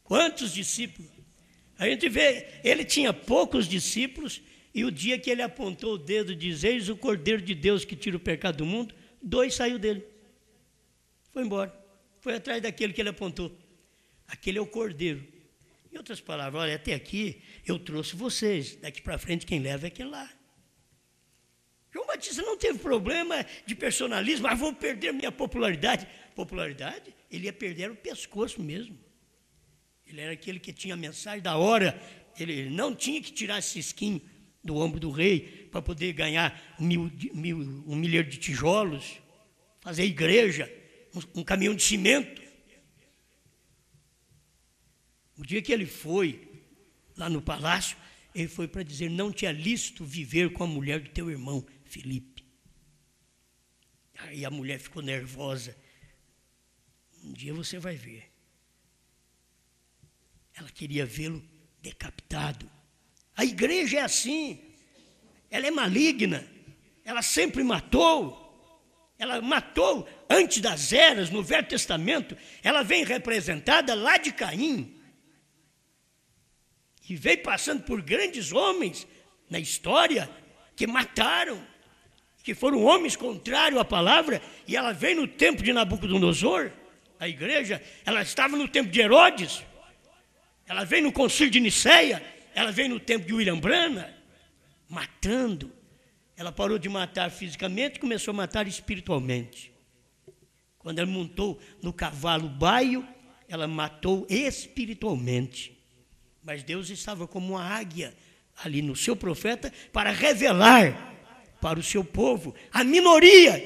quantos discípulos? A gente vê, ele tinha poucos discípulos, e o dia que ele apontou o dedo e diz: eis o Cordeiro de Deus que tira o pecado do mundo, 2 saiu dele. Foi embora. Foi atrás daquele que ele apontou. Aquele é o Cordeiro. Em outras palavras, olha, até aqui eu trouxe vocês. Daqui para frente quem leva é aquele lá. João Batista não teve problema de personalismo. Vou perder minha popularidade. Popularidade? Ele ia perder o pescoço mesmo. Ele era aquele que tinha a mensagem da hora. Ele não tinha que tirar esse cisquinho do ombro do rei para poder ganhar 1 milhão de tijolos, fazer igreja, um caminhão de cimento. O dia que ele foi lá no palácio, ele foi para dizer: não te é lícito viver com a mulher do teu irmão Filipe. Aí a mulher ficou nervosa. Um dia você vai ver. Ela queria vê-lo decapitado. A igreja é assim. Ela é maligna. Ela sempre matou. Ela matou antes das eras, no Velho Testamento. Ela vem representada lá de Caim. E veio passando por grandes homens na história que mataram, que foram homens contrários à palavra, e ela veio no tempo de Nabucodonosor, a igreja, ela estava no tempo de Herodes, ela veio no concílio de Niceia, ela veio no tempo de William Branham, matando. Ela parou de matar fisicamente e começou a matar espiritualmente. Quando ela montou no cavalo baio, ela matou espiritualmente. Mas Deus estava como uma águia ali no seu profeta para revelar para o seu povo a minoria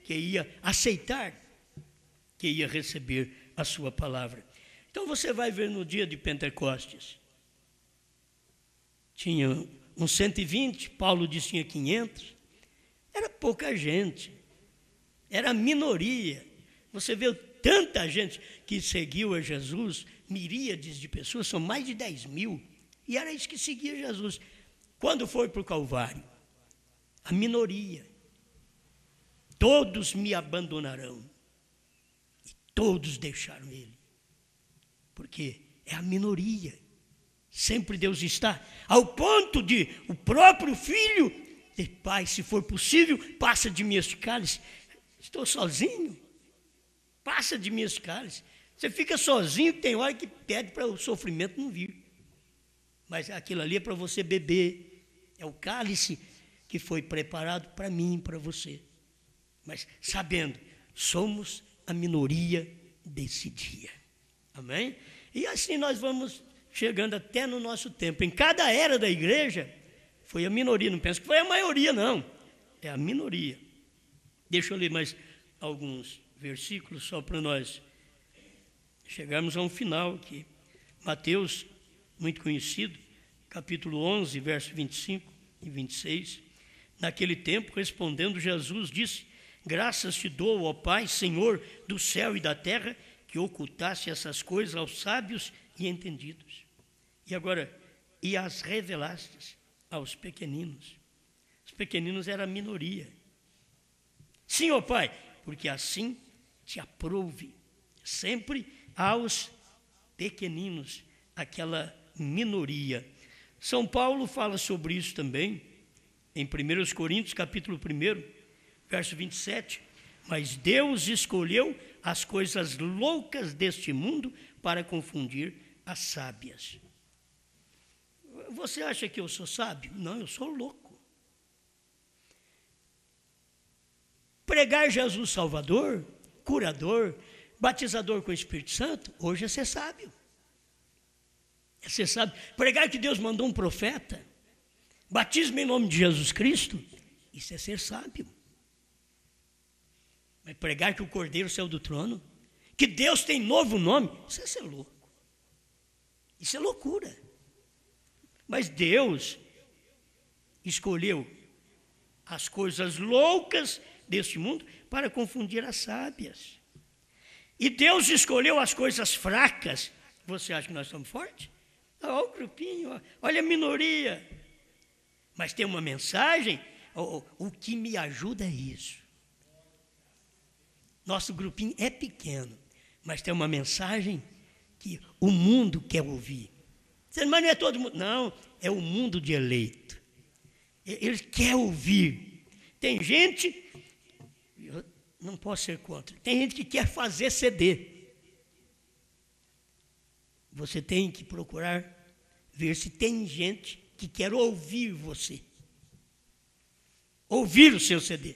que ia aceitar, que ia receber a sua palavra. Então você vai ver no dia de Pentecostes. Tinha uns 120, Paulo disse que tinha 500. Era pouca gente, era a minoria. Você vê tanta gente que seguiu a Jesus, miríades de pessoas, são mais de 10 mil, e era isso que seguia Jesus. Quando foi para o Calvário, a minoria, todos me abandonarão, e todos deixaram ele, porque é a minoria. Sempre Deus está, ao ponto de o próprio filho dizer: Pai, se for possível, passa de mim este cálice. Estou sozinho, passa de mim este cálice. Você fica sozinho, tem hora que pede para o sofrimento não vir. Mas aquilo ali é para você beber. É o cálice que foi preparado para mim e para você. Mas sabendo, somos a minoria desse dia. Amém? E assim nós vamos chegando até no nosso tempo. Em cada era da igreja, foi a minoria. Não penso que foi a maioria, não. É a minoria. Deixa eu ler mais alguns versículo só para nós chegarmos a um final aqui. Mateus, muito conhecido, capítulo 11, verso 25 e 26. Naquele tempo, respondendo Jesus, disse: graças te dou, ó Pai, Senhor do céu e da terra, que ocultasse essas coisas aos sábios e entendidos. E agora, e as revelastes aos pequeninos. Os pequeninos eram a minoria. Sim, ó Pai, porque assim te aprouve sempre aos pequeninos, aquela minoria. São Paulo fala sobre isso também, em 1 Coríntios, capítulo 1, verso 27. Mas Deus escolheu as coisas loucas deste mundo para confundir as sábias. Você acha que eu sou sábio? Não, eu sou louco. Pregar Jesus Salvador, curador, batizador com o Espírito Santo, hoje é ser sábio. É ser sábio. Pregar que Deus mandou um profeta, batismo em nome de Jesus Cristo, isso é ser sábio. Mas pregar que o Cordeiro saiu do trono, que Deus tem novo nome, isso é ser louco. Isso é loucura. Mas Deus escolheu as coisas loucas deste mundo para confundir as sábias. E Deus escolheu as coisas fracas. Você acha que nós somos fortes? Olha o grupinho, olha a minoria. Mas tem uma mensagem, o que me ajuda é isso. Nosso grupinho é pequeno, mas tem uma mensagem que o mundo quer ouvir. Mas não é todo mundo, não, é o mundo de eleito. Ele quer ouvir. Tem gente, eu não posso ser contra, tem gente que quer fazer CD. Você tem que procurar ver se tem gente que quer ouvir você. Ouvir o seu CD.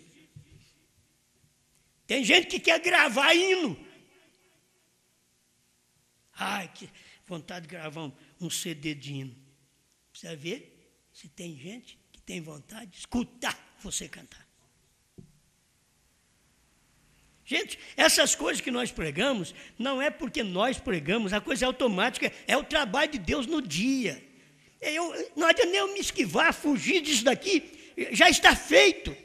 Tem gente que quer gravar hino. Ai, que vontade de gravar um CD de hino. Precisa ver se tem gente que tem vontade de escutar você cantar. Gente, essas coisas que nós pregamos, não é porque nós pregamos, a coisa é automática, é o trabalho de Deus no dia. Não adianta nem eu me esquivar, fugir disso daqui, já está feito.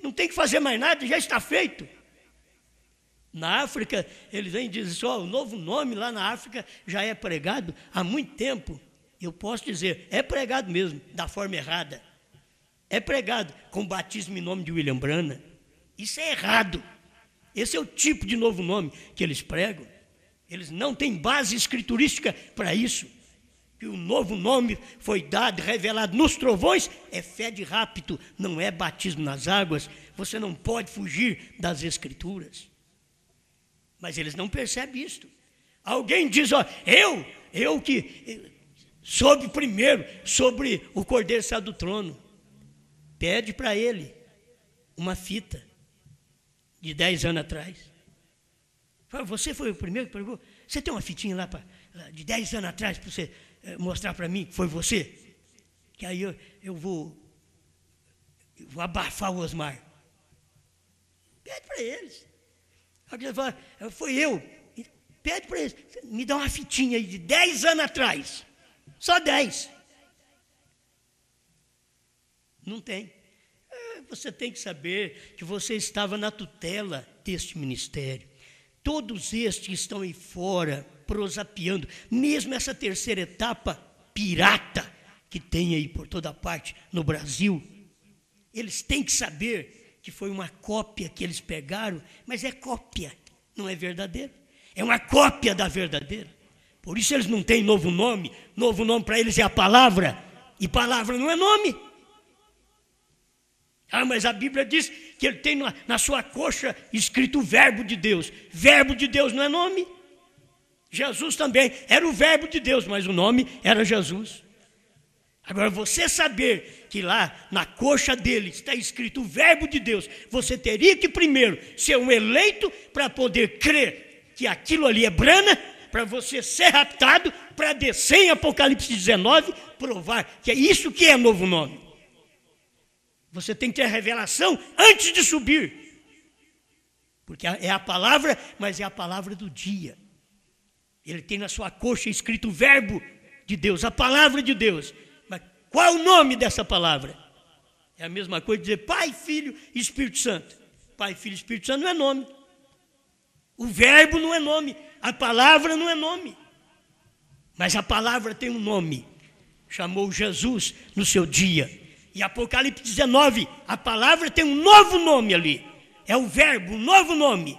Não tem que fazer mais nada, já está feito. Na África, eles vêm e dizem, o novo nome lá na África já é pregado há muito tempo. Eu posso dizer, é pregado mesmo, da forma errada. É pregado com batismo em nome de William Branham. Isso é errado. Esse é o tipo de novo nome que eles pregam. Eles não têm base escriturística para isso. Que o novo nome foi dado, revelado nos trovões, é fé de rapto, não é batismo nas águas. Você não pode fugir das escrituras. Mas eles não percebem isto. Alguém diz, eu que soube primeiro sobre o Cordeiro sair do trono. Pede para ele uma fita de 10 anos atrás. Fala, você foi o primeiro que pregou? Você tem uma fitinha lá de 10 anos atrás para você mostrar para mim que foi você? Que aí eu vou abafar o Osmar. Pede para eles. Alguém fala, foi eu. Pede para eles, me dá uma fitinha aí de 10 anos atrás. Só 10. Não tem. Você tem que saber que você estava na tutela deste ministério. Todos estes que estão aí fora, prosapiando, mesmo essa terceira etapa pirata que tem aí por toda parte no Brasil, eles têm que saber que foi uma cópia que eles pegaram, mas é cópia, não é verdadeiro. É uma cópia da verdadeira. Por isso eles não têm novo nome para eles é a palavra, e palavra não é nome. Mas a Bíblia diz que ele tem na sua coxa escrito o verbo de Deus. Verbo de Deus não é nome. Jesus também era o verbo de Deus, mas o nome era Jesus. Agora, você saber que lá na coxa dele está escrito o verbo de Deus, você teria que primeiro ser um eleito para poder crer que aquilo ali é brana, para você ser raptado, para descer em Apocalipse 19, provar que é isso que é novo nome. Você tem que ter a revelação antes de subir. Porque é a palavra, mas é a palavra do dia. Ele tem na sua coxa escrito o verbo de Deus, a palavra de Deus. Mas qual é o nome dessa palavra? É a mesma coisa de dizer Pai, Filho e Espírito Santo. Pai, Filho e Espírito Santo não é nome. O verbo não é nome. A palavra não é nome. Mas a palavra tem um nome. Chamou Jesus no seu dia. E Apocalipse 19, a palavra tem um novo nome ali. É o verbo, um novo nome.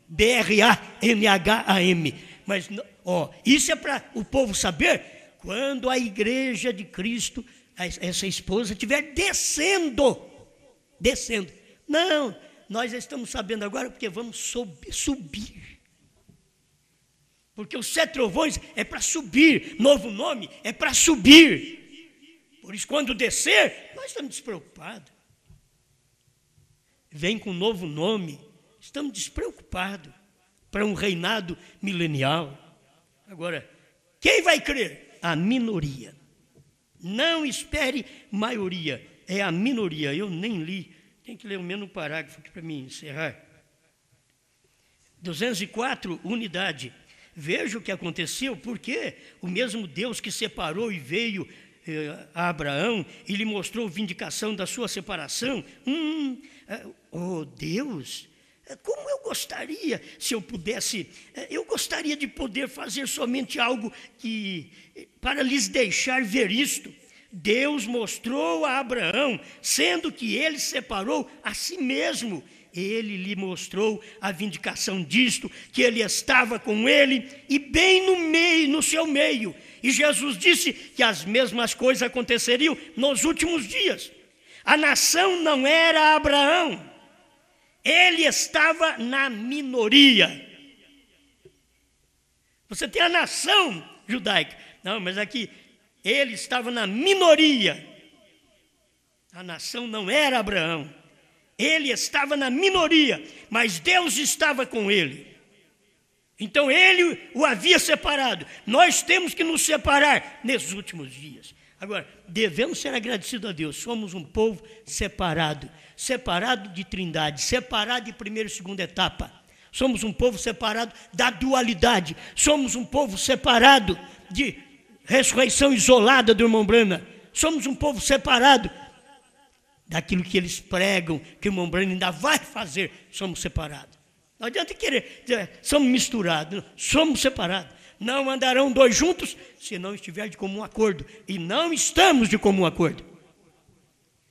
B-R-A-N-H-A-M. Mas, isso é para o povo saber quando a igreja de Cristo, essa esposa, estiver descendo. Não, nós já estamos sabendo agora porque vamos subir. Porque os 7 trovões é para subir, novo nome é para subir. Por isso, quando descer, nós estamos despreocupados. Vem com um novo nome, estamos despreocupados para um reinado milenial. Agora, quem vai crer? A minoria. Não espere maioria, é a minoria. Eu nem li, tem que ler o mesmo parágrafo aqui para mim encerrar. 204, unidade. Veja o que aconteceu, porque o mesmo Deus que separou e veio a Abraão e lhe mostrou vindicação da sua separação. Deus, como eu gostaria, se eu pudesse, eu gostaria de poder fazer somente algo para lhes deixar ver isto. Deus mostrou a Abraão, sendo que ele separou a si mesmo. Ele lhe mostrou a vindicação disto, que ele estava com ele e bem no meio, no seu meio. E Jesus disse que as mesmas coisas aconteceriam nos últimos dias. A nação não era Abraão, ele estava na minoria. Você tem a nação judaica, não, mas aqui ele estava na minoria. A nação não era Abraão. Ele estava na minoria, mas Deus estava com ele. Então ele o havia separado. Nós temos que nos separar nesses últimos dias. Agora, devemos ser agradecidos a Deus. Somos um povo separado. Separado de trindade, separado de primeira e segunda etapa. Somos um povo separado da dualidade. Somos um povo separado de ressurreição isolada do irmão Branham. Somos um povo separado daquilo que eles pregam, que o irmão Branham ainda vai fazer. Somos separados. Não adianta querer dizer, somos misturados. Somos separados. Não andarão 2 juntos, se não estiver de comum acordo. E não estamos de comum acordo.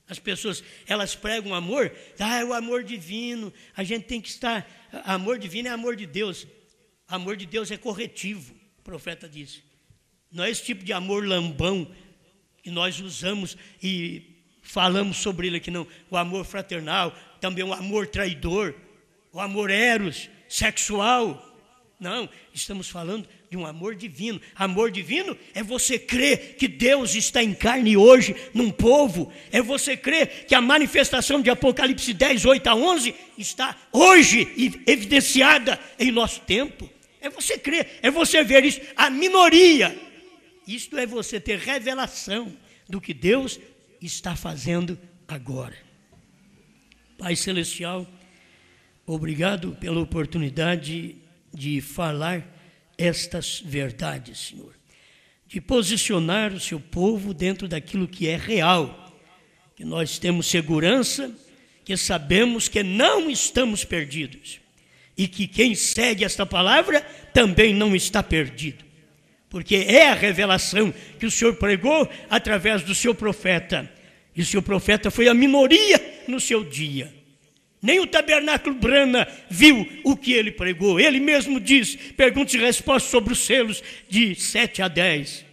As pessoas, elas pregam amor. É o amor divino. A gente tem que estar... Amor divino é amor de Deus. Amor de Deus é corretivo, o profeta disse. Não é esse tipo de amor lambão que nós usamos e falamos sobre ele aqui, não. O amor fraternal, também o amor traidor, o amor eros, sexual. Não, estamos falando de um amor divino. Amor divino é você crer que Deus está em carne hoje num povo. É você crer que a manifestação de Apocalipse 10, 8 a 11 está hoje evidenciada em nosso tempo. É você crer, é você ver isso. A minoria. Isto é você ter revelação do que Deus está fazendo agora. Pai Celestial, obrigado pela oportunidade de falar estas verdades, Senhor. De posicionar o seu povo dentro daquilo que é real. Que nós temos segurança, que sabemos que não estamos perdidos. E que quem segue esta palavra também não está perdido. Porque é a revelação que o Senhor pregou através do seu profeta. E o seu profeta foi a minoria no seu dia. Nem o tabernáculo Branham viu o que ele pregou. Ele mesmo diz, perguntas e respostas sobre os selos de 7 a 10.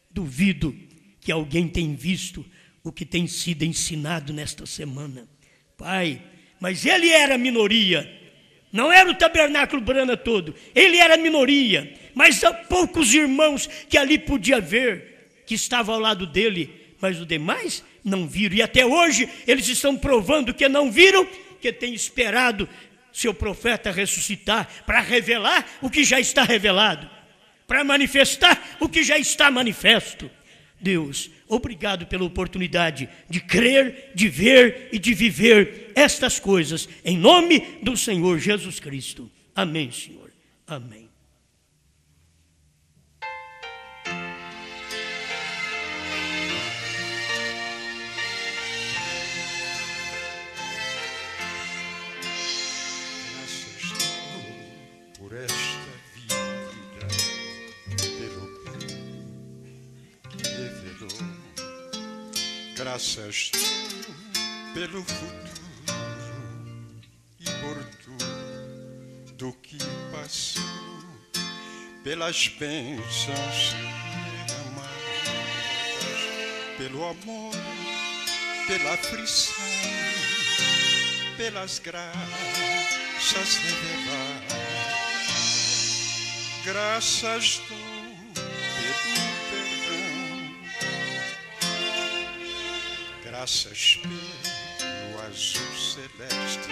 Duvido que alguém tenha visto o que tem sido ensinado nesta semana. Pai, mas ele era a minoria. Não era o tabernáculo Branham todo. Ele era a minoria. Mas há poucos irmãos que ali podia ver, que estavam ao lado dele. Mas os demais não viram. E até hoje eles estão provando que não viram, que têm esperado seu profeta ressuscitar para revelar o que já está revelado, para manifestar o que já está manifesto. Deus, obrigado pela oportunidade de crer, de ver e de viver estas coisas, em nome do Senhor Jesus Cristo. Amém, Senhor. Amém. Por esta vida, pelo bem que revelou, graças pelo futuro e por tudo que passou, pelas bênçãos derramadas, pelo amor, pela aflição, pelas graças reveladas. Graças dou pelo perdão, graças pelo azul celeste,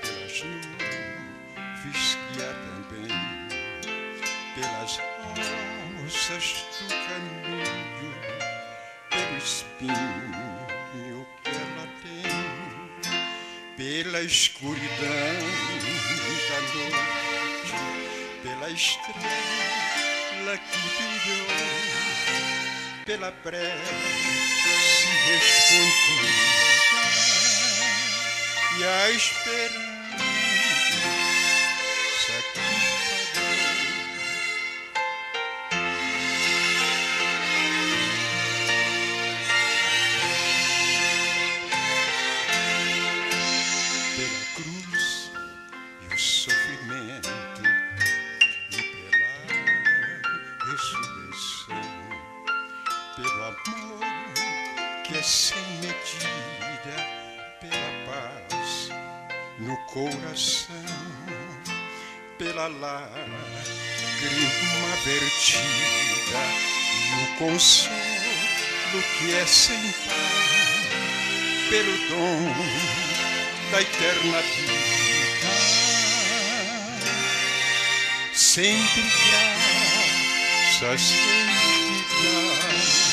pelas nuvens que há também, pelas roças do caminho, pelo espinho que ela tem, pela escuridão da noite, pela estrela que brilhou, pela prece respondida e a esperança que pagou. Pela cruz e o sofrimento, pelo amor que é sem medida, pela paz no coração, pela lágrima vertida e o consolo que é sem par, pelo dom da eterna vida, sempre graças em te dar.